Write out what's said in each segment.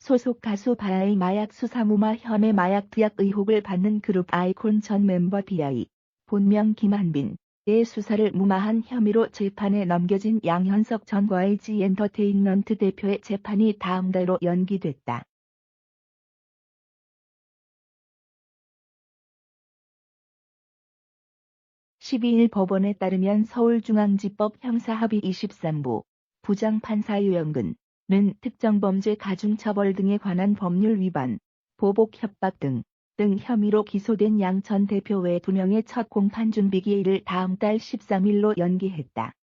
소속 가수 바야의 마약 수사 무마 혐의 마약 투약 의혹을 받는 그룹 아이콘 전 멤버 비아이, 본명 김한빈의 수사를 무마한 혐의로 재판에 넘겨진 양현석 전 YG 엔터테인먼트 대표의 재판이 다음 달로 연기됐다. (12일) 법원에 따르면 서울중앙지법 형사합의 23부 부장판사 유영근은 특정범죄 가중처벌 등에 관한 법률 위반, 보복 협박 등 혐의로 기소된 양 전 대표 외 2명의 첫 공판 준비기일을 다음 달 13일로 연기했다.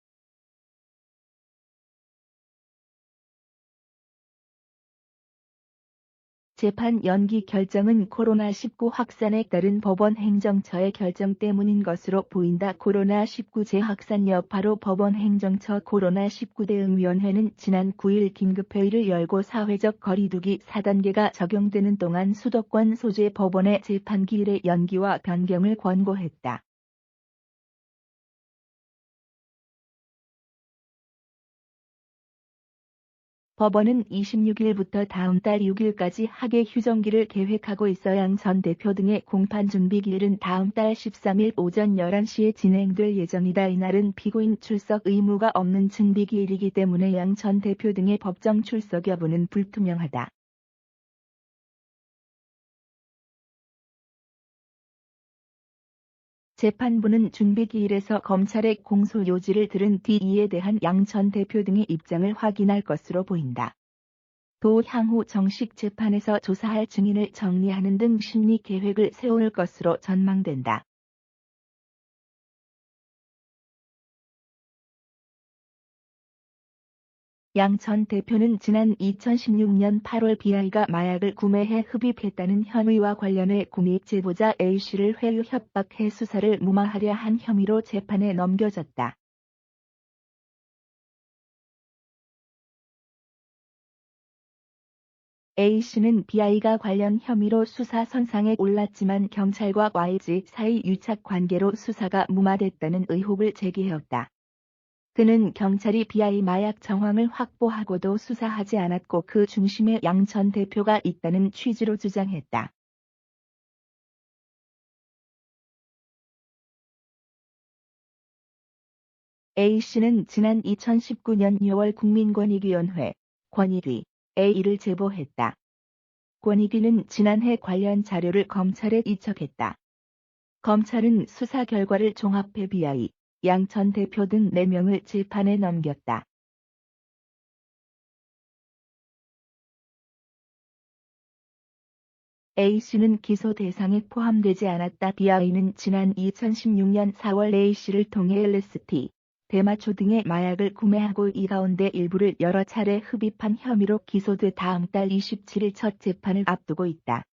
재판 연기 결정은 코로나19 확산에 따른 법원 행정처의 결정 때문인 것으로 보인다. 코로나19 재확산 여파로 법원 행정처 코로나19 대응위원회는 지난 9일 긴급회의를 열고 사회적 거리두기 4단계가 적용되는 동안 수도권 소재 법원의 재판기일의 연기와 변경을 권고했다. 법원은 26일부터 다음 달 6일까지 하계 휴정기를 계획하고 있어 양 전 대표 등의 공판 준비기일은 다음 달 13일 오전 11시에 진행될 예정이다. 이날은 피고인 출석 의무가 없는 준비기일이기 때문에 양 전 대표 등의 법정 출석 여부는 불투명하다. 재판부는 준비기일에서 검찰의 공소 요지를 들은 뒤 이에 대한 양 전 대표 등의 입장을 확인할 것으로 보인다. 또 향후 정식 재판에서 조사할 증인을 정리하는 등 심리 계획을 세울 것으로 전망된다. 양 전 대표는 지난 2016년 8월 비아이가 마약을 구매해 흡입했다는 혐의와 관련해 구매 제보자 A씨를 회유 협박해 수사를 무마하려 한 혐의로 재판에 넘겨졌다. A씨는 비아이가 관련 혐의로 수사 선상에 올랐지만 경찰과 YG 사이 유착 관계로 수사가 무마됐다는 의혹을 제기해왔다. 그는 경찰이 비아이 마약 정황을 확보하고도 수사하지 않았고 그 중심에 양 전 대표가 있다는 취지로 주장했다. A씨는 지난 2019년 6월 국민권익위원회 권익위 A를 제보했다. 권익위는 지난해 관련 자료를 검찰에 이첩했다. 검찰은 수사 결과를 종합해 비아이, 양 전 대표 등 4명을 재판에 넘겼다. A씨는 기소 대상에 포함되지 않았다. 비아이는 지난 2016년 4월 A씨를 통해 LSD, 대마초 등의 마약을 구매하고 이 가운데 일부를 여러 차례 흡입한 혐의로 기소돼 다음 달 27일 첫 재판을 앞두고 있다.